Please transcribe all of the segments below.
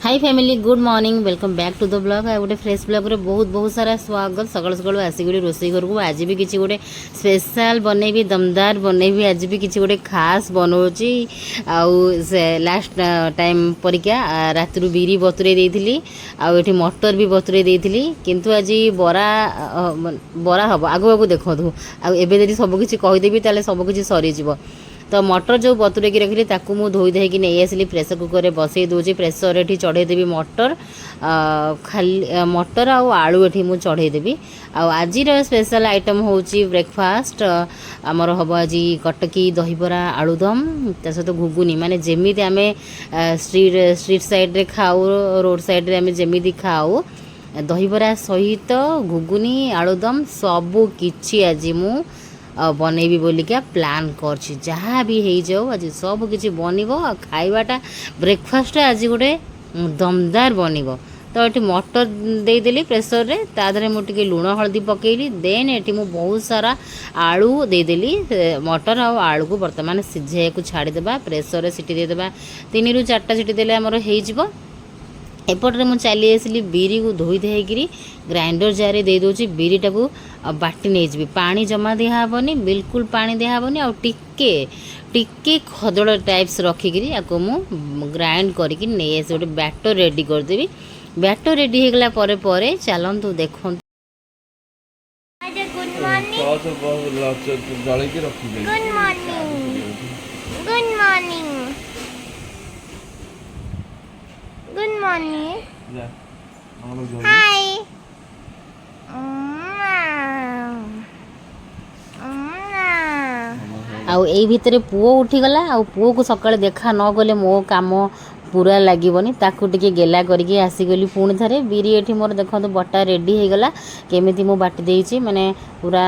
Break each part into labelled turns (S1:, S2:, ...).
S1: Hi family good morning welcome back to the blog आ गोटे fresh blog रे बहुत बहुत सारा स्वागत सकाल सकाल आसिक रोसई घर को आज भी किसी गोटे स्पेशल बनैबी दमदार बनैबी आज भी किसी गोटे खास बनाऊँगी आउ से लास्ट टाइम परिका रात बिरी बतुरे देइथिली आउ एठी मटर भी बतुरे देइथिली किंतु आज बरा बरा हम आगु आगु देखु आ एबे जदि सब किछि कहि देबी ताले सब किछि सरी जिवो। तो मटर जो बतुरेकी रखी ताकू मु धोई धोईकी नहीं आसली प्रेसर कुकर में बसई दूसरी प्रेसर ये चढ़ेदेवी मटर खाली मटर आलू ये मुझे चढ़ेदेवी। आज स्पेशल आइटम होची ब्रेकफास्ट आमर हम आज कटकी दहीबरा आलूदम ता सहित घुगुनी माने जेमी आम स्ट्रीट साइड रे खाऊ रोड साइड रे आम जेमी खाऊ दहीबरा सहित घुगुनी आलूदम सबू किछि आज मु बनैबी बोलिका प्लान करछि जहाँ भी हो जाओ आज सब किछि बनिबो खाइबाटा ब्रेकफास्ट आज गोटे दमदार बनिबो। तो ये मटर देदेली प्रेसर रे तादरे मु टिके लुण हल्दी पकेली देन ये मु बहुत सारा आलू देदेली मटर आलू को बर्तमान सिझे को छाड़ीदेबा प्रेसर रे सीटी देदेबा 3 ରୁ 4टा सीटी देले हमर हेजिबो। एपटे मुझे चली आसली बिरी को धोई धोईकरी ग्राइंडर जार दे दूची बिरीटा को बाटी नहीं पानी जमा दिहबनी बिल्कुल पानी दिहबनी आ टिके टिके खदड़ टाइप्स रखिकी आपको मु ग्राइंड करके नहीं आस गोटे बैटर रेडी करदेवी। बैटर रेडी हो गला चलतु देखु
S2: Good morning. Hi.
S1: आउ एई भितरे पुओ उठीगला आउ पुओ को सकाଳେ देखा न गले मो काम पूरा लागबनी ताकू टिके गेला करके आसीगली पुणी थे बिरी एठी मोर देखो बटा रेडी हो गला केमिति मु बाटी देइछि माने पूरा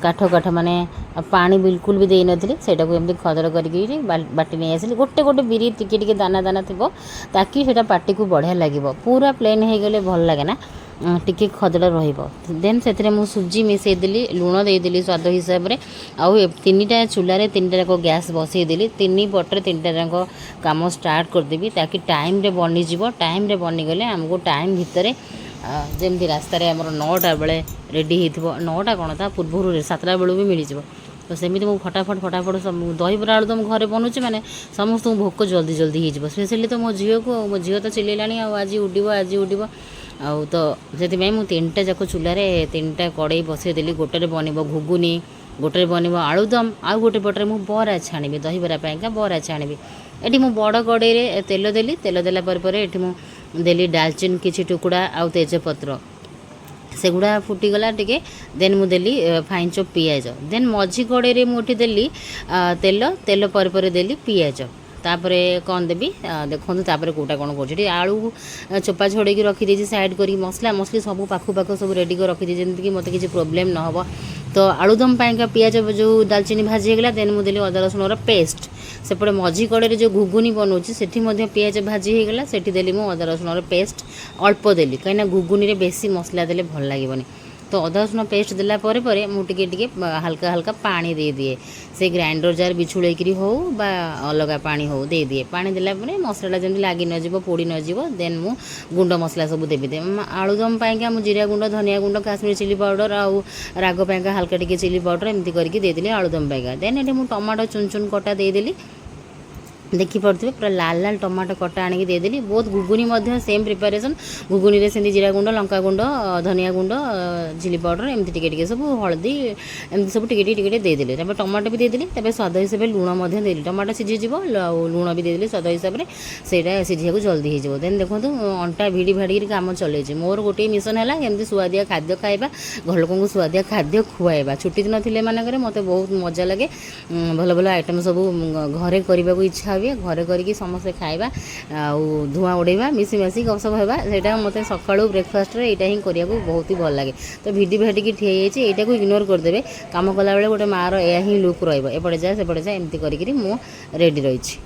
S1: काठ काठ माने पानी बिल्कुल भी देई नथिली सेटा को एमति खदड़ करके बाटी नहीं आसिली गोटे गोटे बिरी टिके टिके दाना दाना थिबो ताकि सेटा पाटी को बढ़िया लागिबो पूरा प्लेन हो गले भल लागे ना टिके खदड़ रहिबो। देन सेतरे मु सुजी मिसई देली लुण दे देली स्वाद हिसाब रे आउ 3टा चूल्हा रे 3टा जाक गैस बसई देली 3 पटरे 3टा जाक काम स्टार्ट करदेवी ताकि टाइम रे बनी जीवो टाइम रे बनी गले हमको टाइम भितर जमती रास्तार आमर 9टा बेले रेडी हो 9टा कौन था पूर्व 7टा बेलू भी मिल जाव। तो सेमती मुझे फटाफट फटाफट दहीबरा आलू तो घरे बनूची मैंने समस्त भोक जल्दी जल्दी हो स्पेशली तो मो झील को मो झील तो चिल्ला आज उड़ब आउ तो से 3टा जाक चूल्हारे 3टा कड़े बसईदेली गोटे बनब घुगुनी गोटे बनब आलूदम आउ गोटे पटरे मु बरा छाणी दहीबरा पाइका बरा छाणी ये मु बड़ कड़े तेल देली तेल देला ये देली डालचिन किसी टुकड़ा आउ तेजपत्र सेगुड़ा फुटीगला टिके देन मु देली फाइन चॉप पियाज देन मझी कड़े मुठी देली तेल तेल पर देली पियाज तापरे कौन देवी देखो तापर कौटा कौन कर आलू चोपा छड़े रखी साइड कर मसला मसली सब पाखु पाख सब रेडी कर रखी जमीक मत किसी प्रोब्लेम न हो। तो आलूदम पाइका पियाज जो दालचीनी भाजी होगा देन मुझे अदा रसुण पेस्ट सेपटे मझी कड़े जो घुगुनी बनाऊँगी सेठी पियाज भाजी होगा सेठी देली मु अदा रसुण पेस्ट अल्प देली कहीं घुगुनी बेसी मसला देले भल लगे। तो अदा रसुण पेस्ट देला परे मुझे हल्का हल्का पानी दे दिए से ग्राइंडर जार बिछुड़ेकरी हो बा अलग पानी हो दे दिए पानी देला मसला जमी लगी न पोड़ी न देन मु गुंड मसला सब देवी दे आलूदम पाइका मु जीरा गुंड धनिया गुंड काश्मीर चिली पाउडर आउ राग पाइका हल्का टिके चिली पाउडर एमती करके देदेली आलूदम पाइका देन ये मुझे टमाटो चुन चुन कटा देदेली देखिपे पूरा लाल लाल टमाटो कटा आनिकी देदेली बहुत घुगुनी सेम प्रिपारेसन घुगुनी रे सेंदी जीरा गुंड लंका गुंड धनिया गुंड चिली पाउडर एमती टिके सब हल्दी एमती सब टिके टिके देदेली टमाटो भी देदेली स्वाद हिसाब से लुण देली टमाटो सीझीज लुण भी देदेली स्वाद हिसाब से सीझा जल्दी हो देन देखो अंटा भिड़ी भाड़ी काम चलैछि मोर गोटे मिशन है केमती सुआदिया खाद्य खाइबा घर लोक सुआदिया खाद्य खुआइबा छुट्टी दिन थे मानक मत बहुत मजा लगे भल भल आइटम सब घरे करने को इच्छा हुए घरे करके समस्ते खाइबा धुआं उड़ेबा मिसी मिसी गपसप होगा से मत सका ब्रेकफास्ट यहाँ ही करने को बहुत ही भल लगे। तो भिडी भाटी ठिया यहाँ को इग्नोर करदे कम कला बेले गोटे मार यह ही लुक रपटे जाए सेपटे जाए एमती करके मु रेडी रही।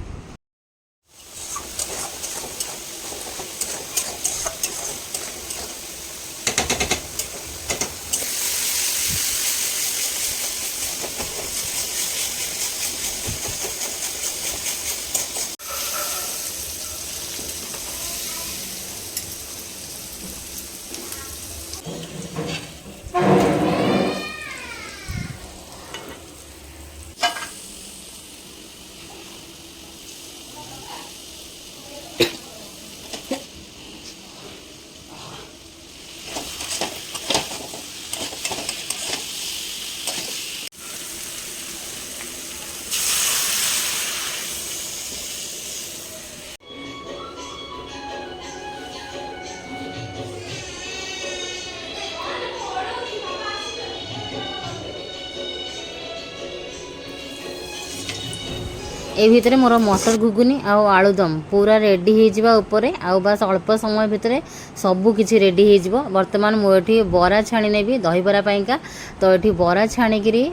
S1: ए भितर मोर मटर घुगुनी आउ आलुदम पूरा रेडी हो उपरे आउ बास अल्प समय भितर सबू किछि रेडी हो बर्तमान मुझे बरा छाणी नेबी दही बरा पाइंका तो ये बरा छाणिकी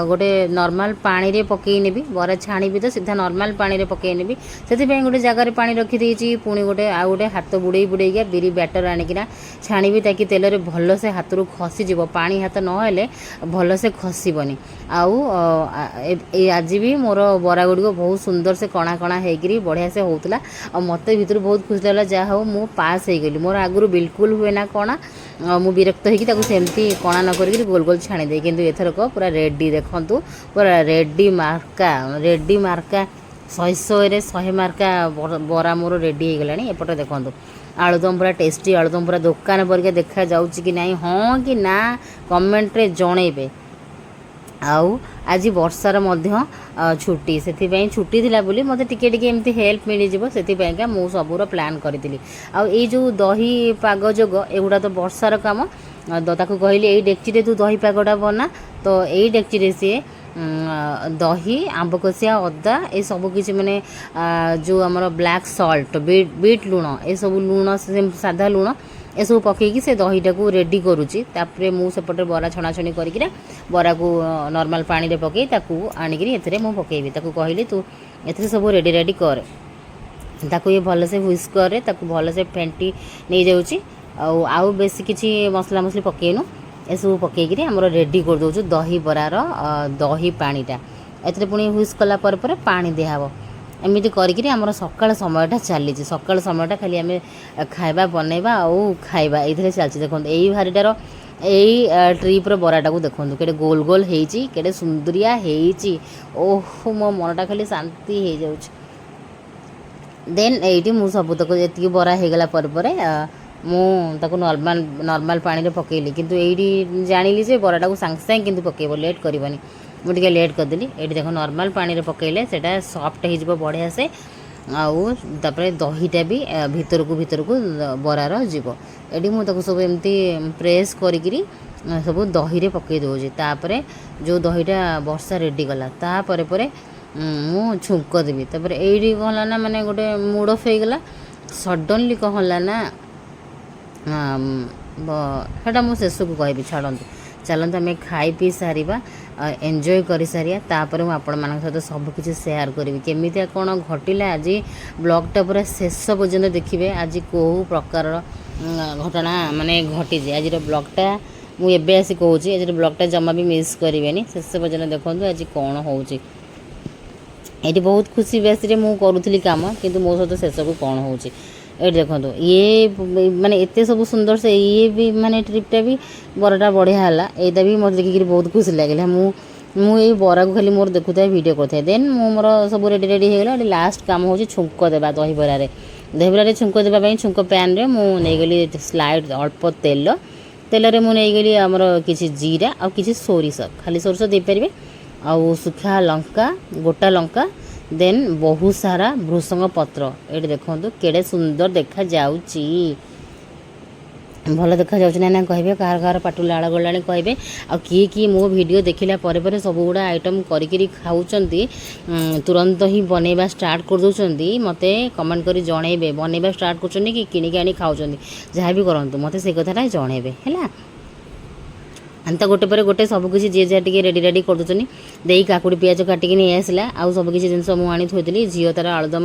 S1: गोटे नॉर्मल पानी रे पकई नेबी बरा छाणी तो सीधा नॉर्मल पानी रे पकई नेबी से गोटे जगार पानी रखी देछि पुणी गोटे आउ गोटे हाथ बुड़े बुड़ेगा बिरी बैटर आनिकिना छाणी ताकि तेल रे भल से हाथ रू खसी जीव पानी हाथ नहेले भल से खसबनी आउ आज भी मोर बरा गुड़िक बहुत सुंदर से कणा कणा होकर बढ़िया से होता और मत भर बहुत खुशी लगा जहाँ हो मु पास हो गली मोर आगुरी बिल्कुल हुए ना कणा मु विरक्त होगी सेमती कणा न कर गोल गोल छाणी दे किंतु एथरक पूरा रेडी देखु पूरा रेडी मार्का 100 मार्का बरा मोर रेडी हो गलानी एपटे देखु आलुदम पूरा टेस्टी आलुदम पूरा दुकान परिका देखा जाउची कि नहीं हाँ कि ना कमेंट रे जणेबे आउ आज वर्षार मध्य छुट्टी से छुट्टी थिला बोली मते टिके टिके एमती हेल्प मिल जिवो सेथिपाइका मु सबूर प्लान करितिली आउ ए जो दही पाग जोग एगुड़ा तो वर्षार काम ताकू कहली ए डेक्ची रे तू दही पागटा बना तो ए डेक्ची रे सी दही आंबकसिया अदा ए सब किछि माने जो हमर ब्लैक सॉल्ट बीट लूण ए सब लूण सादा लूण ए सब पकईकि से दहीटा को रेडी करुच्ची तापरे मु सेपटे बरा छणाछणी करिकिरा बरा को नॉर्मल पानी रे पकई ताकू आनिकरी एथरे मु पकेबी ताकू कहली तू एथरे सब रेडी रेडी कर ताकू ये भल से हुइस करे ताकू भल से फेंटी नहीं जाउची आउ बेसी किछि मसला मसली पकेइनु ए सब पकईकि हमर रेडी कर दउछु दही बरार दही पानीटा एथरे पुणी हुइस कला पर पानी दिहाबो एमती करिकरी हमर सकाळ समयटा चली सकाळ समयटा खाली आम खाइबा बनैबा आउ खाइबा एथरे चलछि देखो एई भारीटार एई ट्रिपर बराटा को देखो केडे गोल गोल हेइची केडे सुंदरिया हेइची ओह मो मनटा खाली शांति हे जाउछ देन एइटी मु सब तक एति बरा हे गला पर मु ताको नॉर्मल पानी रे पकेइली किंतु एइटी जानिली जे बराटा को सांग सांग किंतु पकेइबो लेट करबनी मुझे लेट करदेली ये देखो नॉर्मल पानी रे पकेले सेटा सॉफ्ट हो बढ़िया से आउ तापर दहीटा भी भीतर को बरार जीव ये मुझे सब एमती प्रेस करी सब दही रे पकई दूसरी तापर जो दहीटा वर्षा रेडी गला तापर मु छुंक देवी तापर ये कहला ना माने गोटे मूड ऑफ हो गला सडनली कहला ना सेटा मु शेष को कहबी छाड़ू चलते आम खाई पी सारिबा एंजॉय कर सारिया तापर मु आपण मान सहित सबकि सेयार करी केमितिया कौन घटिला आज ब्लॉगटा पूरा शेष पर्यंत देखिए आज कौ प्रकार घटना माने घटी आज ब्लॉगटा मुझे आसी कहूँ आज ब्लॉगटा जमा भी मिस करेनि शेष पर्यंत देखो आज कौन होची ये बहुत खुशी बेस मुझे करूली कम किंतु मो सहित शेष को कौन होची ये देखो ये माने एते सब सुंदर से ये भी माने ट्रिपटा भी बराटा बढ़िया है यहाँ भी मतलब देखिक बहुत खुशी लगे मुझे बरा को खाली मोर देखुता वीडियो करता देन मोर सब रेडी रेडी हो गला लास्ट काम हो छुंक देवा दही बरारे छुंक देवाई छुंक पैन रे मुझे गली स्लाइड अल्प तेल तेल मुझे गली आमर किसी जीरा आ किसी सोरिष खाली सोरिष दे पारे आउ सुखा लंका गोटा लंका देन बहुत सारा भृषंग पत्र ये देखो केड़े सुंदर देखा जाउची भल देखा जाउची ना कहे कार कार पाटु लाड़ गला कहे आ किए मो वीडियो देखला पर सब गुड़ा आइटम करी खाऊंती तुरंत ही बनैबा स्टार्ट कर दौरान मते कमेंट करी जणेबे बनैबा स्टार्ट कर कि किनिक आनी खाऊंती जहाँ भी करूँ मते से कथाटा जणेबे है तो गोटे पर गोटे सबकिछि जी जहाँ टी रेडी रेडी कर दूसरी दे काकुड़ी पियाज काटिकी नहीं आसला आउ सबकि जिन मुझे थोड़ी झील तार आलुदम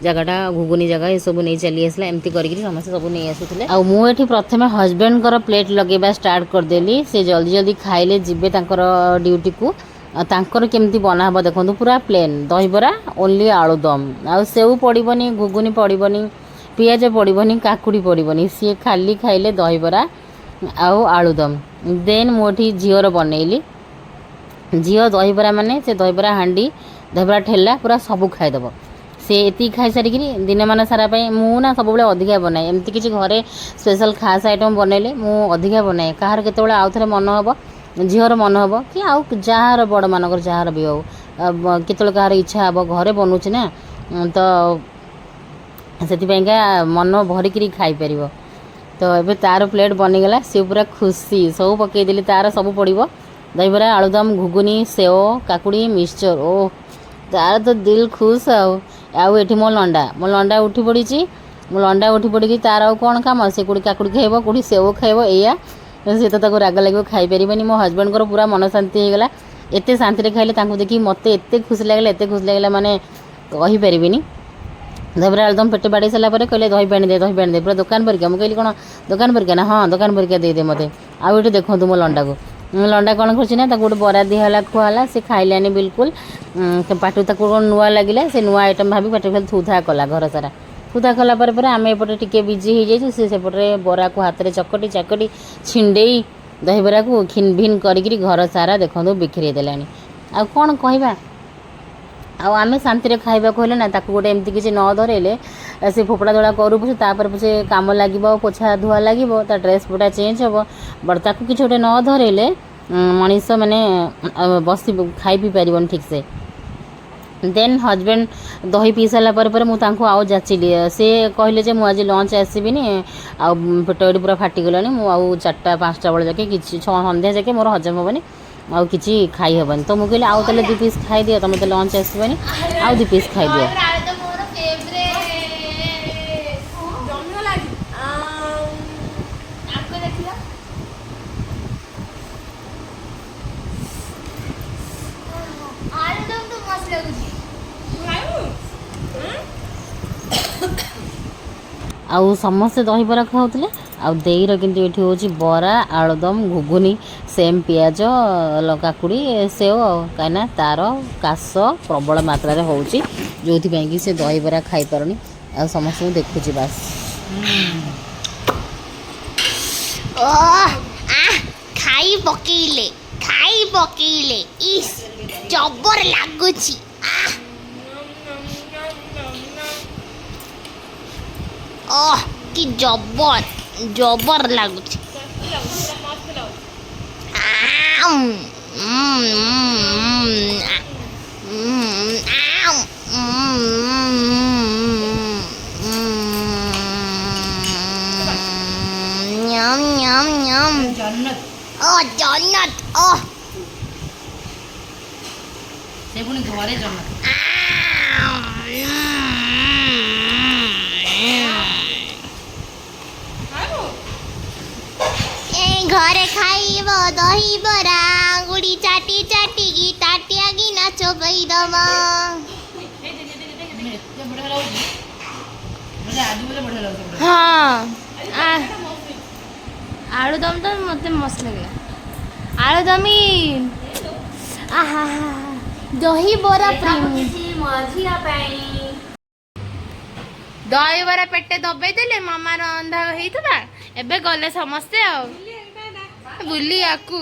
S1: जगटा घुगुनी जगह ये सब नहीं चली आसला एमती करके समस्त सब नहीं आसुले आठी प्रथम हजबैंड प्लेट लगेबा स्टार्ट करदेली से जल्दी जल्दी खाइले जीवे ड्यूटी को तांकर केमती बना हम देखो पूरा प्लेन दही बरा ओनली आलुदम आउ सेव पड़ोनी घुगुनी पड़ोनी पियाज पड़ोनी काकुड़ी पड़ोनी सी खाली खाइले दही बरा आउ आलुदम देन मोठी झीवर बनैली झील दहीबरा माने से दहीबरा हांडी दहीबरा ठेला पूरा सब खाईदेव से ये खाई सारिक दिन मान सारा मु ना सब अधिका बनाए एमती किसी घरे स्पेशल खास आइटम बनैले मु अधिका बनाए कहार केत आउ थे मन हम झीवर मन हम कि आउ जार बड़ मानकर जार भी हो केत कहार इच्छा हे घरे बनूची ना तो से मन भरिकी खाईपर तो ये तार प्लेट बनीगला सी पूरा खुशी सब पकईदेली तार सब पड़ो दहीबरा आलुदम घुगुनी सेव काकुड़ी मिक्सचर ओ ତାର ତ ଦିଲ୍ ଖୁସ୍ ଆଉ ଏଠି ମୋ ଲଣ୍ଡା ଉଠି ପଡ଼ିଛି। ମୋ ଲଣ୍ଡା ଉଠି ପଡ଼ିକି ତାର ଆଉ କ'ଣ କାମ, ସେ କୋଉଠି କାକୁଡ଼ି ଖାଇବ, କୋଉଠି ସେଓ ଖାଇବ, ଏଇଆ। ସେ ତ ତାକୁ ରାଗ ଲାଗିବ, ଖାଇପାରିବନି। ମୋ ହଜବେଣ୍ଡଙ୍କର ପୁରା ମନ ଶାନ୍ତି ହେଇଗଲା। ଏତେ ଶାନ୍ତିରେ ଖାଇଲେ, ତାଙ୍କୁ ଦେଖିକି ମୋତେ ଏତେ ଖୁସି ଲାଗିଲା ମାନେ କହିପାରିବିନି। ଦହିବରା ଆଳୁଦମ୍ ପେଟେ ବାଡ଼େଇ ସାରିଲା ପରେ କହିଲେ ଦହି ପାଣି ଦେ ପୁରା ଦୋକାନ ପରିକା। ମୁଁ କହିଲି କ'ଣ ଦୋକାନ ପରିକା ନା? ହଁ ଦୋକାନ ପରିକା ଦେଇଦେ ମୋତେ। ଆଉ ଏଠି ଦେଖନ୍ତୁ ମୋ ଲଣ୍ଡାକୁ, ଲଣ୍ଡା କ'ଣ କରୁଛି ନା, ତାକୁ ଗୋଟେ ବରା ଦିଆହେଲା, ଖୁଆ ହେଲା, ସେ ଖାଇଲାନି ବିଲକୁଲ। ପାଟିକୁ ତାକୁ କ'ଣ ନୂଆ ଲାଗିଲା, ସେ ନୂଆ ଆଇଟମ୍ ଭାବି ପାଟିରେ ଖାଲି ଥୁଥା କଲା ଘର ସାରା। ଥୁଥା କଲା ପରେ ଆମେ ଏପଟେ ଟିକେ ବିଜି ହେଇଯାଇଛୁ, ସେ ସେପଟରେ ବରାକୁ ହାତରେ ଚକଟି ଛିଣ୍ଡେଇ ଦହିବରାକୁ ଖିନ୍ ଭିନ୍ କରିକିରି ଘର ସାରା ଦେଖନ୍ତୁ ବିଖେରେଇ ଦେଲାଣି। ଆଉ କ'ଣ କହିବା? ଆଉ ଆମେ ଶାନ୍ତିରେ ଖାଇବାକୁ ହେଲେ ନା, ତାକୁ ଗୋଟେ ଏମିତି କିଛି ନ ଧରେଇଲେ ସେ ଫୋପଡ଼ା ଦୋଳା କରୁ ପଛେ, ତାପରେ ପଛେ କାମ ଲାଗିବ, ପୋଛା ଧୁଆ ଲାଗିବ, ତା ଡ୍ରେସ୍ ପଟା ଚେଞ୍ଜ ହେବ, ବଟ୍ ତାକୁ କିଛି ଗୋଟେ ନ ଧରେଇଲେ ମଣିଷ ମାନେ ଖାଇ ପିଇ ପାରିବନି ଠିକ୍ସେ। ଦେନ୍ ହଜବେଣ୍ଡ ଦହି ପିଇ ସାରିଲା ପରେ ମୁଁ ତାଙ୍କୁ ଆଉ ଯାଚିଲି। ସେ କହିଲେ ଯେ ମୁଁ ଆଜି ଲଞ୍ଚ ଆସିବିନି, ଆଉ ପେଟ ଏଠି ପୁରା ଫାଟିଗଲାଣି, ମୁଁ ଆଉ 4ଟା 5ଟା ବେଳେ ଯାକେ କିଛି ସନ୍ଧ୍ୟା ଯାକେ ମୋର ହଜମ ହେବନି, ଆଉ କିଛି ଖାଇ ହେବନି। ତ ମୁଁ କହିଲି ଆଉ ତାହେଲେ 2 ପିସ୍ ଖାଇଦିଅ, ତୁମେ ତ ଲଞ୍ଚ ଆସିବନି, ଆଉ 2 ପିସ୍ ଖାଇଦିଅ। ଆଉ ସମସ୍ତେ ଦହିବରା ଖାଉଥିଲେ, ଆଉ ଦେଇର କିନ୍ତୁ ଏଠି ହେଉଛି ବରା, ଆଳୁଦମ୍, ଘୁଗୁନି, ସେମ୍ ପିଆଜ, କାକୁଡ଼ି, ସେଓ, କାହିଁକିନା ତା'ର କାଶ ପ୍ରବଳ ମାତ୍ରାରେ ହେଉଛି, ଯେଉଁଥିପାଇଁ କି ସେ ଦହିବରା ଖାଇପାରୁନି, ଆଉ ସମସ୍ତଙ୍କୁ ଦେଖୁଛି ବାସ୍।
S2: ଖାଇ ପକେଇଲେ ଇସ୍ ଜବର ଲାଗୁଛି। କି ଜବର ଲାଗୁଛି। ଜନ୍ନତ
S1: ସେ ପୁଣି ଘରେ ଜନ୍ନତ।
S2: ଘରେ ଖାଇବ ଦହିବରା, ଆଙ୍ଗୁଳି ଚାଟିକି ତାଟିଆଗିନା ଚୋବେଇଦବ। ହଁ ଆଳୁଦମ୍ ତ ମୋତେ ମସ୍ତ ଲାଗିଲା। ଆଳୁଦମି ଦହିବରା ମଝିଆ ପାଇଁ ଦହିବରା ପେଟେ ଦବେଇ ଦେଲେ, ମାମା ରନ୍ଧା ହେଇଥିଲା। ଏବେ ଗଲେ ସମସ୍ତେ ଆଉ ବୁଲିବାକୁ,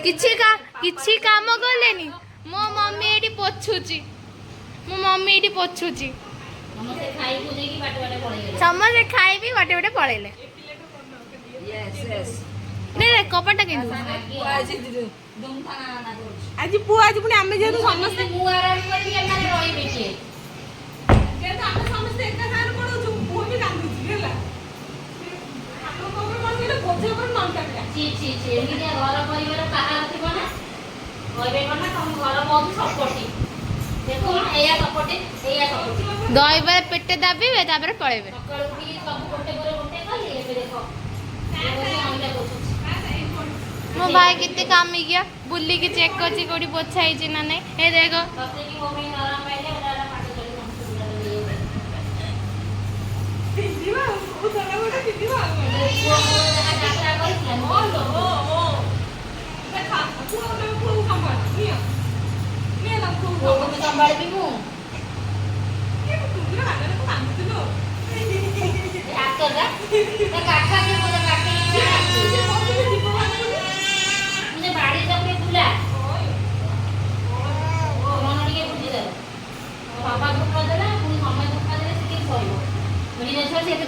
S2: କିଛି କାମ କଲେନି। ମୋ ମମି ଏଇଠି ପୋଛୁଛି, ସମସ୍ତେ ଖାଇବି ବାଟେ ପଳେଇଲେ। କବାଟା କିନ୍ତୁ ଆଜି ପୁଅ ପୁଣି ଆମେ ଯେହେତୁ ସମସ୍ତେ ଏକା ସାଙ୍ଗରେ ପଢଉଛୁ, ପୁଅ ବି କାନ୍ଦୁଛି ହେଲା। ଦହିବରା ପେଟେ ଦାବିବେ, ତାପରେ ପଳେଇବେ। ମୋ ଭାଇ କେତେ କାମିକିଆ ବୁଲିକି ଚେକ୍ କରୁଛି କୋଉଠି ପୋଛା ହେଇଛି ନା ନାଇଁ। ଏ ଦେଖ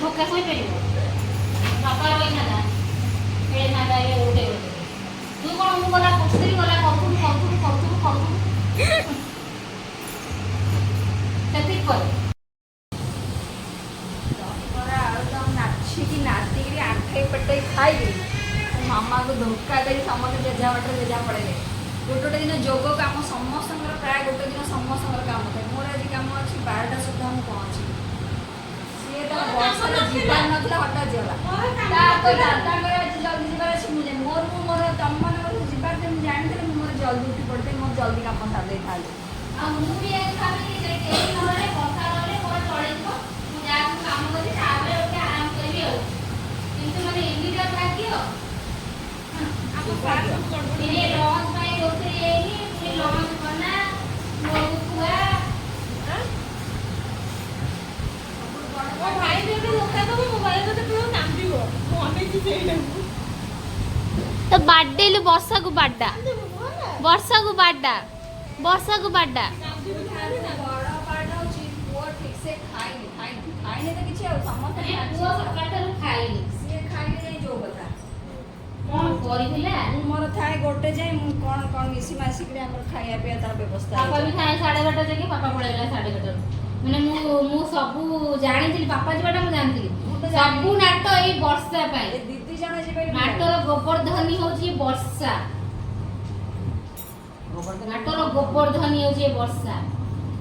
S2: ଧୋକା ଶୋଇପାରିବ ବାପା ରହିଥାନ୍ତା ଖେଳିଥାନ୍ତା ଗୋଟେ ତୁ କ'ଣ ମୁଁ ଗଲା କଷୁଥିଲି ଗଲା କରୁଥିବୁ ସେତିକି କର। ନାଚିକି ନାଚିକିରି ଆଣ୍ଠେଇ ପେଟେଇ ଖାଇଲି, ମାମାକୁ ଧୋକା ଦେଇ ସମସ୍ତେ ଯେଝା ବାଟରେ ଯେଝା ପଳେଇଲେ।
S3: ଗୋଟେ ଦିନ ଯୋଗ କାମ ସମସ୍ତଙ୍କର ପ୍ରାୟ ଗୋଟେ ଦିନ ସମସ୍ତଙ୍କର କାମ ଥାଏ। ମୋର ଆଜି କାମ ଅଛି 12ଟା ସୁଦ୍ଧା ମୁଁ ପହଞ୍ଚିବି। ସିଏ ତ ବର୍ଷରେ ଯିବାର ନଥିଲା ହଠାତ୍ ଗଲା। ତା ତ ଦାଦାଙ୍କର ଆଜି ଜଲ୍ଦି ଯିବାର ଅଛି ମୁଁ ଜାଣି ମୋର ତମମାନଙ୍କର ଯିବାର ଥିଲେ ମୁଁ ଜାଣିଥିଲି ମୁଁ ମୋର ଜଲ୍ଦି ଉଠି ପଡ଼ିଥିଲି ମୋର ଜଲ୍ଦି କାମ ସାରି ଦେଇଥାନ୍ତି।
S2: ଆଉ ମୁଁ ବି ଏଇ ଭାବିଲି ଯେ କେହି ନହେଲେ ବର୍ଷା ନହେଲେ ମୋର ଚଳିଯିବ, ମୁଁ ଯାହାକୁ କାମ କରିବି ତାପରେ ଗୋଟେ ଆରାମ କରିବି ଆଉ। କିନ୍ତୁ ମାନେ ଏମିତିଆ ଭାଗ୍ୟ ଆମ ଇଏ ଲଞ୍ଚ ପାଇଁ ରୋଷେଇ ହେଇନି, ପୁଣି ଲଞ୍ଚ ବନା ପୁଅକୁ ଖୁଆ। ମୋ ଭାଇ ବି ଏବେ ଧୋକା ଦବ, ମୋ ଭାଇ ତତେ ପୁରା କାନ୍ଦିବ, ମୁଁ ଅନେଇଛି ସେଇଟାକୁ। ତ ବାଡେଇଲୁ ବର୍ଷାକୁ ବାଡା, ବର୍ଷାକୁ ବାଡା, ବର୍ଷାକୁ ବାଡା।
S3: ବଡ଼ ପାର୍ଟ ହେଉଛି ପୁଅ ଠିକ୍ ସେ ଖାଇନି ତ କିଛି ଆଉ ସମସ୍ତେ
S2: ପୁଅ ସକାଳଠାରୁ ଖାଇନି,
S3: ସିଏ ଖାଇଲେ ଯାଇ ଯୋଉ କଥା
S2: କଣ କରିଥିଲା?
S3: ମୁଁ ମୋର ଥାଏ ଗୋଟେ ଯାଏ ମୁଁ କ'ଣ ମିଶି ମାସିକିରି ଆମର ଖାଇବା ପିଇବା ତାର ବ୍ୟବସ୍ଥା
S2: ପାପା ବି ଖାଏ 11:30 ଯାକେ, ପାପା ପଳେଇଲା 11:30। ମାନେ ମୁଁ ସବୁ ଜାଣିଥିଲି, ପାପା ଯିବାଟା ମୁଁ ଜାଣିଥିଲି। ସବୁ ନାଟ ଏଇ ବର୍ଷା ପାଇଁ।
S3: ଏ ଦିଦି ଜଣ ଯିବେ
S2: ନାଟର ଗୋବର୍ଦ୍ଧନୀ ହଉଛି ବର୍ଷା, ନାଟର ଗୋବର୍ଦ୍ଧନୀ ହଉଛି ଏ ବର୍ଷା।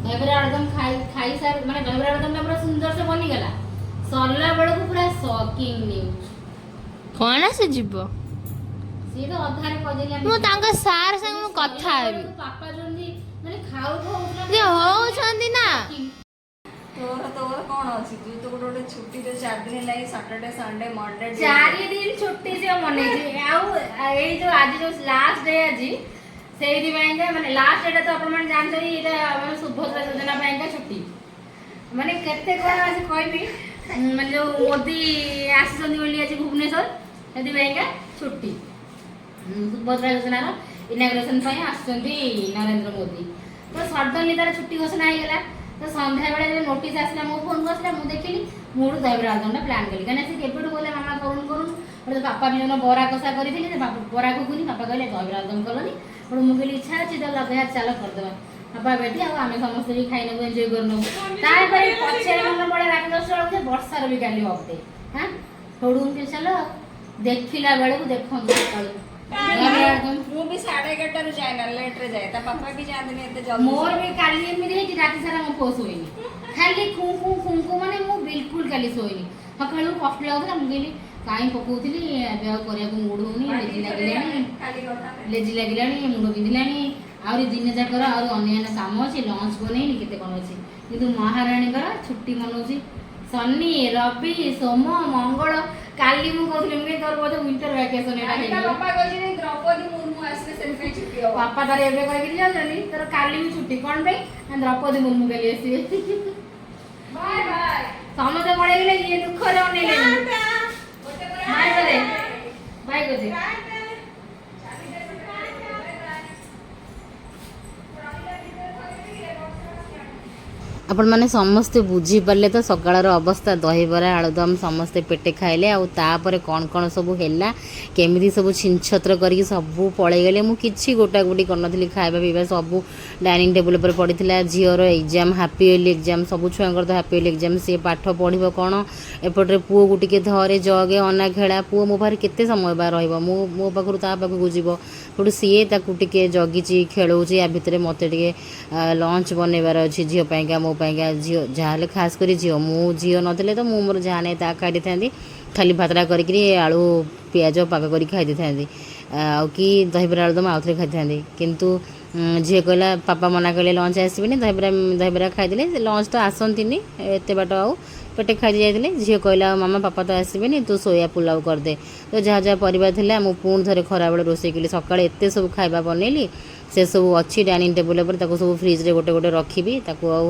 S2: ଦହିବରା ଆଳୁଦମ ଖାଇସାରି ମାନେ ଦହିବରା ଆଳୁଦମଟା ପୁରା ସୁନ୍ଦର ସେ ବନିଗଲା, ସରିଲା ବେଳକୁ ପୁରା ସକିଂ ନ୍ୟୁଜ୍।
S4: କଣ ସେ ଯିବ?
S2: ସିଏ ତ ଅଧାରେ କହିଦେଲି
S4: ମୁଁ ତାଙ୍କ ସାର୍ ସାଙ୍ଗେ ମୁଁ କଥା ହେବି।
S2: ପାପା ଯେମିତି ମାନେ ଖାଉ
S4: ଯେ ହଉଛନ୍ତି ନା।
S3: ତୋର କ'ଣ ଅଛି? ତୁ ତ ଗୋଟେ ଛୁଟିରେ 4 ଦିନ ଲାଗି ସାଟର୍ଡେ ସଣ୍ଡେ ମଣ୍ଡେ
S2: 4 ଦିନ ଛୁଟି ସେ ମନେଇଛି। ଆଉ ଏଇ ଯୋଉ ଆଜି ଯୋଉ ଲାଷ୍ଟ ଡେ ଆଜି, ସେଇଥିପାଇଁକା ମାନେ ଲାଷ୍ଟ ଡେଟା ତ ଆପଣମାନେ ଜାଣିଛନ୍ତି, ଏଇଟା ମାନେ ସୁଭଦ୍ରା ଯୋଜନା ପାଇଁକା ଛୁଟି। ମାନେ କେତେ କ'ଣ ଆଜି କହିବି, ମାନେ ଯୋଉ ମୋଦି ଆସିଛନ୍ତି ବୋଲି ଆଜି ଭୁବନେଶ୍ୱର, ସେଥିପାଇଁକା ଛୁଟି। ସୁଭଦ୍ରା ଯୋଜନାର ଇନାଗୁରେସନ ପାଇଁ ଆସିଛନ୍ତି ନରେନ୍ଦ୍ର ମୋଦି। ତ ସଡନଲି ତାର ଛୁଟି ଘୋଷଣା ହେଇଗଲା। ତ ସନ୍ଧ୍ୟାବେଳେ ଯେବେ ନୋଟିସ୍ ଆସିଲା ମୋ ଫୋନ୍କୁ ଆସିଲା, ମୁଁ ଦେଖିଲି, ମୁଁ ଗୋଟେ ଦହିବରା ଆଳୁଦମଟା ପ୍ଲାନ୍ କଲି। କାହିଁକିନା ସେ କେବେଠୁ କହିଲେ ମାମା କରୁନୁ ଗୋଟେ ବାପା ବି ଜଣ ବରା କଷା କରିଥିଲି, ସେ ବରା ଘୁଗୁନି, ବାପା କହିଲେ ଦହିବରା ଆଳୁଦମ କଲନି। ଗୋଟେ ମୁଁ କହିଲି ଇଚ୍ଛା ଅଛି ତ ଲଗେଇବା, ଚାଲ କରିଦେବା। ବାପା ବେଠି ଆଉ ଆମେ ସମସ୍ତେ ବି ଖାଇ ନେବୁ, ଏନ୍ଜୟ କରିନେବୁ। ତାପରେ ପଛରେ ମନେ ପଡ଼େ ରାତି 10ଟା ବେଳକୁ ଯେ ବର୍ଷାର ବି କାଲି ଅଫ୍ ଡେ। ହାଁ ସୋଡୁମ କି ଚାଲ ଦେଖିଲା ବେଳକୁ ଦେଖନ୍ତୁ ସକାଳୁ
S3: ମୁଁ ବି 11:30ରୁ ଯାଏ ନା, ଲେଟ୍ରେ ଯାଏ। ତା ପାପା ବି ଯାଆନ୍ତିନି ଏତେ ଜଲ୍ଦି।
S2: ମୋର ବି କାଲି ଏମିତି ହେଇଛି, ରାତି ସାରା ମୋ ପୁଅ ଶୋଇନି, ଖାଲି ଖୁଁ ମାନେ ମୁଁ ବିଲକୁଲ କାଲି ଶୋଇନି। ସକାଳୁ କଷ୍ଟ ଲାଗୁଥିଲା, ମୁଁ କହିଲି କାହିଁ ପକଉଥିଲି, ଏବେ ଆଉ କରିବାକୁ ମୁଡ୍ ହଉନି, ଲେଜି ଲାଗିଲାଣି, ମୁଣ୍ଡ ବିନ୍ଧିଲାଣି, ଆହୁରି ଦିନ ଯାକର ଆହୁରି ଅନ୍ୟାନ୍ୟ କାମ ଅଛି, ଲଞ୍ଚ ବନେଇନି, କେତେ କ'ଣ ଅଛି। କିନ୍ତୁ ମହାରାଣୀଙ୍କର ଛୁଟି ମନଉଛି ଶନି, ରବି, ସୋମ, ମଙ୍ଗଳ। କାଲି ମୁଁ କହୁଥିଲି ମୁଁ ତୋର ବୋଧେ ୱିଣ୍ଟର ଭ୍ୟାକେସନ ଏଇଟା ହେଇଗଲା।
S3: ବାପା କହିଛନ୍ତି ଦ୍ରୌପଦୀ ମୁର୍ମୁ ଆସିଲେ ସେଥିପାଇଁ ଛୁଟି ହବ।
S2: ବାପା ତାର ଏବେ କହିକି ଯାଉଛନ୍ତି ତୋର କାଲି ବି ଛୁଟି, କ'ଣ ପାଇଁ? ଦ୍ରୌପଦୀ ମୁର୍ମୁ କାଲି ଆସିବେ।
S3: Bye bye.
S2: ସମସ୍ତେ ପଳେଇଗଲେ, ଇଏ ଦୁଃଖରେ ଅନେଇଲେନି। ବାଏ କରେ, ବାଏ କରେ।
S1: ଆପଣମାନେ ସମସ୍ତେ ବୁଝିପାରିଲେ ତ ସକାଳର ଅବସ୍ଥା। ଦହିବରା ଆଳୁଦମ ସମସ୍ତେ ପେଟେ ଖାଇଲେ, ଆଉ ତାପରେ କ'ଣ କ'ଣ ସବୁ ହେଲା, କେମିତି ସବୁ ଛିନଛତ୍ର କରିକି ସବୁ ପଳେଇଗଲେ। ମୁଁ କିଛି ଗୋଟାଗୁଟି କରିନଥିଲି, ଖାଇବା ପିଇବା ସବୁ ଡାଇନିଂ ଟେବୁଲ୍ ଉପରେ ପଡ଼ିଥିଲା। ଝିଅର ଏକ୍ଜାମ୍, ହାପି ଇୟର୍ଲି ଏକ୍ଜାମ୍, ସବୁ ଛୁଆଙ୍କର ତ ହାପି ଇୟର୍ଲି ଏକ୍ଜାମ୍। ସିଏ ପାଠ ପଢ଼ିବ କ'ଣ, ଏପଟରେ ପୁଅକୁ ଟିକେ ଧରେ ଜଗେ ଅନା ଖେଳା। ପୁଅ ମୋ ପାଖରେ କେତେ ସମୟ ବା ରହିବ, ମୁଁ ମୋ ପାଖରୁ ତା ପାଖକୁ ଯିବ। ସେଠୁ ସିଏ ତାକୁ ଟିକେ ଜଗିଛି, ଖେଳଉଛି। ୟା ଭିତରେ ମୋତେ ଟିକେ ଲଞ୍ଚ ବନେଇବାର ଅଛି ଝିଅ ପାଇଁକା, ମୋ ପାଇଁକା। ଝିଅ ଯାହାହେଲେ ଖାସ୍ କରି ଝିଅ, ମୁଁ ଝିଅ ନଥିଲେ ତ ମୁଁ ମୋର ଯାହା ନାହିଁ ତାହା ଖାଇ ଦେଇଥାନ୍ତି। ଖାଲି ଭାତଟା କରିକିରି ଆଳୁ ପିଆଜ ପାଗ କରିକି ଖାଇ ଦେଇଥାନ୍ତି, ଆଉ କି ଦହିବରା ଆଳୁଦମ ଆଉଥରେ ଖାଇଥାନ୍ତି। କିନ୍ତୁ ଝିଅ କହିଲା, ପାପା ମନା କଲେ ଲଞ୍ଚ ଆସିବେନି, ଦହିବରା ଖାଇଦେଲେ। ଲଞ୍ଚ ତ ଆସନ୍ତିନି ଏତେ ବାଟ, ଆଉ ପେଟେ ଖାଇ ଯାଇଥିଲେ। ଝିଅ କହିଲା, ଆଉ ମାମା ପାପା ତ ଆସିବେନି, ତୁ ସୋୟା ପୁଲାଉ କରିଦେ। ତ ଯାହା ଯାହା ପରିବା ଥିଲା ମୁଁ ପୁଣି ଥରେ ଖରାବେଳେ ରୋଷେଇ କଲି। ସକାଳେ ଏତେ ସବୁ ଖାଇବା ବନେଇଲି, ସେସବୁ ଅଛି ଡାଇନିଂ ଟେବୁଲ୍ ଉପରେ, ତାକୁ ସବୁ ଫ୍ରିଜ୍ରେ ଗୋଟେ ଗୋଟେ ରଖିବି। ତାକୁ ଆଉ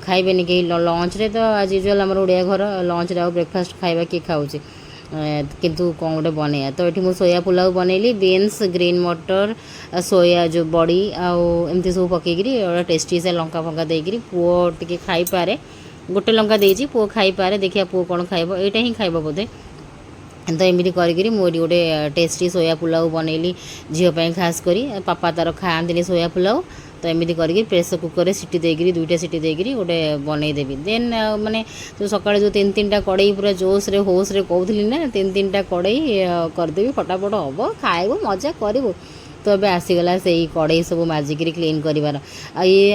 S1: ଖାଇବେନି କେହି। ଲଞ୍ଚରେ ତ ଆଜ୍ ୟୁଜୁଆଲ୍ ଆମର ଓଡ଼ିଆ ଘର, ଲଞ୍ଚରେ ଆଉ ବ୍ରେକଫାଷ୍ଟ ଖାଇବା କିଏ ଖାଉଛି, କିନ୍ତୁ କ'ଣ ଗୋଟେ ବନେଇବା। ତ ଏଠି ମୁଁ ସୋୟା ପୁଲାଉ ବନେଇଲି, ବିନ୍ସ, ଗ୍ରୀନ୍ ମଟର, ସୋୟା ଯେଉଁ ବଡ଼ି, ଆଉ ଏମିତି ସବୁ ପକେଇକିରି ଟେଷ୍ଟି ସେ ଲଙ୍କା ଫଙ୍କା ଦେଇକିରି। ପୁଅ ଟିକେ ଖାଇପାରେ, ଗୋଟେ ଲଙ୍କା ଦେଇଛି, ପୁଅ ଖାଇପାରେ, ଦେଖିବା ପୁଅ କ'ଣ ଖାଇବ, ଏଇଟା ହିଁ ଖାଇବ ବୋଧେ। ତ ଏମିତି କରିକିରି ମୁଁ ଏଠି ଗୋଟେ ଟେଷ୍ଟି ସୋୟା ପୁଲାଉ ବନେଇଲି ଝିଅ ପାଇଁ ଖାସ୍ କରି। ପାପା ତାର ଖାଆନ୍ତିନି ସୋୟା ପୁଲାଉ, ତ ଏମିତି କରିକି ପ୍ରେସର୍ କୁକର୍ରେ ସିଟି ଦେଇକିରି 2ଟା ସିଟି ଦେଇକିରି ଗୋଟେ ବନେଇଦେବି। ଦେନ୍ ମାନେ ଯେଉଁ ସକାଳେ ଯେଉଁ 3-3ଟା କଡ଼େଇ ପୁରା ଜୋସ୍ରେ ହୋସ୍ରେ କହୁଥିଲି ନା, 3-3ଟା କଡ଼େଇ କରିଦେବି, ଫଟାଫଟ ହେବ, ଖାଇବୁ, ମଜା କରିବୁ। ମହତ୍ଵ ଏବେ ଆସିଗଲା ସେଇ କଡ଼େଇ ସବୁ ମାଜିକିରି କ୍ଲିନ୍ କରିବାର। ଆଉ ଇଏ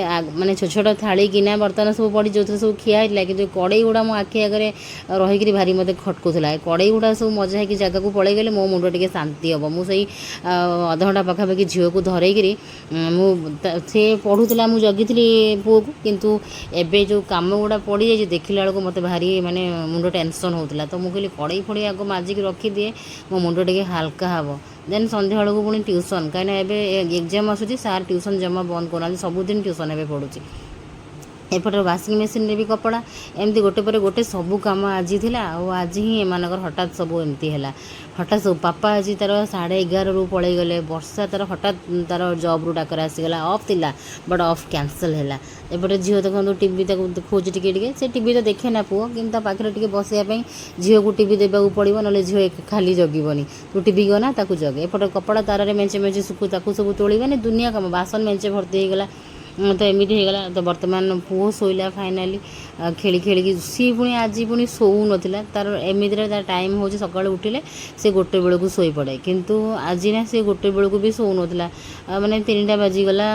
S1: ମାନେ ଛୋଟ ଛୋଟ ଥାଳି ଗିନା ବର୍ତ୍ତମାନ ସବୁ ପଡ଼ି ଯେଉଁଥିରେ ସବୁ ଖିଆ ହେଇଥିଲା, କିନ୍ତୁ କଡ଼େଇ ଗୁଡ଼ା ମୋ ଆଖି ଆଗରେ ରହିକିରି ଭାରି ମୋତେ ଖଟକୁଥିଲା। ଏ କଡ଼େଇ ଗୁଡ଼ା ସବୁ ମଜା ହେଇକି ଜାଗାକୁ ପଳେଇ ଗଲେ ମୋ ମୁଣ୍ଡ ଟିକେ ଶାନ୍ତି ହେବ। ମୁଁ ସେଇ ଅଧଘଣ୍ଟା ପାଖାପାଖି ଝିଅକୁ ଧରେଇକିରି ମୁଁ ସେ ପଢ଼ୁଥିଲା, ମୁଁ ଜଗିଥିଲି ପୁଅକୁ, କିନ୍ତୁ ଏବେ ଯେଉଁ କାମ ଗୁଡ଼ା ପଡ଼ିଯାଇଛି ଦେଖିଲା ବେଳକୁ ମୋତେ ଭାରି ମାନେ ମୁଣ୍ଡ ଟେନସନ୍ ହେଉଥିଲା। ତ ମୁଁ କହିଲି କଡ଼େଇ ଫଡ଼େଇ ଆଗ ମାଜିକି ରଖିଦିଏ, ମୋ ମୁଣ୍ଡ ଟିକେ ହାଲକା ହେବ। ଦେନ୍ ସନ୍ଧ୍ୟାବେଳକୁ ପୁଣି ଟ୍ୟୁସନ୍, କାହିଁକିନା ଏବେ ଏକ୍ଜାମ୍ ଆସୁଛି, ସାର୍ ଟ୍ୟୁସନ୍ ଜମା ବନ୍ଦ କରୁନାହାନ୍ତି, ସବୁଦିନ ଟ୍ୟୁସନ୍ ଏବେ ପଢ଼ୁଛି। ଏପଟେ ୱାସିଂ ମେସିନ୍ରେ ବି କପଡ଼ା, ଏମିତି ଗୋଟେ ପରେ ଗୋଟେ ସବୁ କାମ ଆଜି ଥିଲା। ଆଉ ଆଜି ହିଁ ଏମାନଙ୍କର ହଠାତ୍ ସବୁ ଏମିତି ହେଲା। ହଠାତ୍ ସବୁ ପାପା ଆଜି ତା'ର 11:30ରୁ ପଳେଇ ଗଲେ। ବର୍ଷା ତା'ର ହଠାତ୍ ତା'ର ଜବ୍ରୁ ଡାକରା ଆସିଗଲା, ଅଫ୍ ଥିଲା ବଟ୍ ଅଫ୍ କ୍ୟାନସଲ୍ ହେଲା। ଏପଟେ ଝିଅ ଦେଖନ୍ତୁ ଟିଭି ତାକୁ ଦେଖାଉଛି ଟିକେ ଟିକେ, ସେ ଟିଭି ତ ଦେଖେ ନା ପୁଅ, କିନ୍ତୁ ତା ପାଖରେ ଟିକେ ବସିବା ପାଇଁ ଝିଅକୁ ଟିଭି ଦେବାକୁ ପଡ଼ିବ, ନହେଲେ ଝିଅ ଖାଲି ଜଗିବନି। ତୁ ଟିଭି ଗନା ତାକୁ ଜଗେ। ଏପଟେ କପଡ଼ା ତାରରେ ମେଞ୍ଚେ ମେଞ୍ଚେ ଶୁଖୁ, ତାକୁ ସବୁ ତୋଳିବାନି, ଦୁନିଆ କାମ, ବାସନ ମେଞ୍ଚେ ଭର୍ତ୍ତି ହେଇଗଲା। ତ ଏମିତି ହେଇଗଲା। ତ ବର୍ତ୍ତମାନ ପୁଅ ଶୋଇଲା ଫାଇନାଲି, ଖେଳି ଖେଳିକି। ସିଏ ପୁଣି ଆଜି ପୁଣି ଶୋଉନଥିଲା, ତାର ଏମିତିରେ ତା ଟାଇମ୍ ହେଉଛି ସକାଳୁ ଉଠିଲେ ସେ 1 ବେଳକୁ ଶୋଇପଡ଼େ, କିନ୍ତୁ ଆଜି ନା ସେ 1 ବେଳକୁ ବି ଶୋଉନଥିଲା। ମାନେ 3ଟା ବାଜିଗଲା,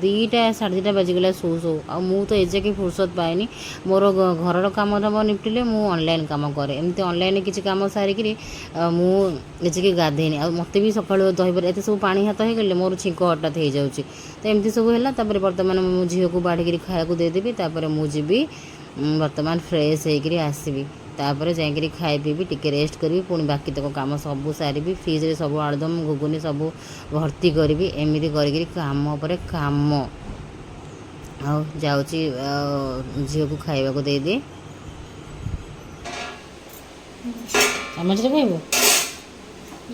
S1: 2ଟା 2:30 ବାଜିଗଲା ଶୋଉ ଶୋଉ। ଆଉ ମୁଁ ତ ଏଯାକେ ଫୁର୍ସତ ପାଏନି। ମୋର ଘରର କାମ ଦାମ ନିପଟିଲେ ମୁଁ ଅନଲାଇନ୍ କାମ କରେ, ଏମିତି ଅନଲାଇନ୍ କିଛି କାମ ସାରିକିରି ମୁଁ ଏଯାକେ ଗାଧେଇନି। ଆଉ ମୋତେ ବି ସକାଳୁ ଦହିବରା ଏତେ ସବୁ ପାଣି ହାତ ହେଇଗଲେ ମୋର ଛିଙ୍କ ହଠାତ୍ ହେଇଯାଉଛି। ତ ଏମିତି ସବୁ ହେଲା। ତାପରେ ବର୍ତ୍ତମାନ ମୁଁ ଝିଅକୁ ବାଢ଼ିକିରି ଖାଇବାକୁ ଦେଇଦେବି, ତାପରେ ମୁଁ ଯିବି ବର୍ତ୍ତମାନ ଫ୍ରେଶ୍ ହେଇକିରି ଆସିବି, ତାପରେ ଯାଇକିରି ଖାଇ ପିଇବି, ଟିକେ ରେଷ୍ଟ କରିବି, ପୁଣି ବାକି ତକ କାମ ସବୁ ସାରିବି, ଫ୍ରିଜ୍ରେ ସବୁ ଆଳୁଦମ୍ ଘୁଗୁନି ସବୁ ଭର୍ତ୍ତି କରିବି, ଏମିତି କରିକିରି କାମ ପରେ କାମ। ଆଉ ଯାଉଛି ଝିଅକୁ ଖାଇବାକୁ ଦେଇଦିଏ। ଚାମଚରେ ଖାଇବୁ?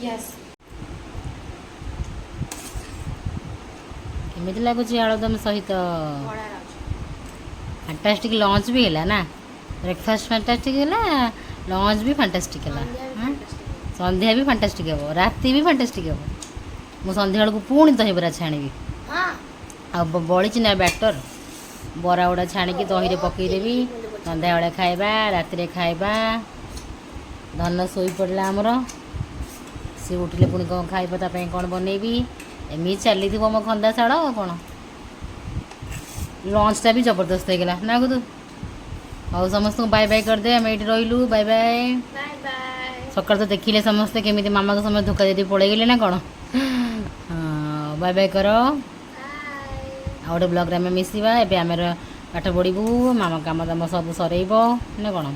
S2: ୟେସ୍।
S1: କେମିତି ଲାଗୁଛି ଆଳୁଦମ୍ ସହିତ? ଫାଣ୍ଟାଷ୍ଟିକ୍ ଲଞ୍ଚ ବି ହେଲା ନା, ବ୍ରେକଫାଷ୍ଟ ଫାଣ୍ଟାଷ୍ଟିକ୍ ହେଲା, ଲଞ୍ଚ ବି ଫାଣ୍ଟାଷ୍ଟିକ୍ ହେଲା, ସନ୍ଧ୍ୟା ବି ଫାଣ୍ଟାଷ୍ଟିକ୍ ହେବ, ରାତି ବି ଫାଣ୍ଟାଷ୍ଟିକ୍ ହେବ। ମୁଁ ସନ୍ଧ୍ୟାବେଳକୁ ପୁଣି ଦହିବରା ଛାଣିବି। ଆଉ ବଳିଛି ନା ବ୍ୟାଟର, ବରା ଗୁଡ଼ା ଛାଣିକି ଦହିରେ ପକାଇଦେବି, ସନ୍ଧ୍ୟାବେଳେ ଖାଇବା, ରାତିରେ ଖାଇବା। ଧନ ଶୋଇପଡ଼ିଲା ଆମର, ସିଏ ଉଠିଲେ ପୁଣି କ'ଣ ଖାଇବ, ତା ପାଇଁ କ'ଣ ବନେଇବି, ଏମିତି ଚାଲିଥିବ ମୋ ଖନ୍ଦା ଶାଳ। ଆଉ କ'ଣ, ଲଞ୍ଚଟା ବି ଜବରଦସ୍ତ ହେଇଗଲା ନା କୁଦୁ। ହଉ ସମସ୍ତଙ୍କୁ ବାଏ ବାଏ କରିଦେ, ଆମେ ଏଇଠି ରହିଲୁ, ବାଏ ବାଏ। ସକାଳୁ ତ ଦେଖିଲେ ସମସ୍ତେ କେମିତି ମାମାକୁ ସମସ୍ତେ ଧୋକା ଦେଇଦେଇ ପଳେଇଗଲେ ନା କ'ଣ। ହଁ ବାଏ ବାଏ କର। ଆଉ ଗୋଟେ ବ୍ଲଗ୍ରେ ଆମେ ମିଶିବା। ଏବେ ଆମର ପାଠ ପଢ଼ିବୁ, ମାମା କାମ ଦାମ ସବୁ ସରେଇବ ନା କ'ଣ।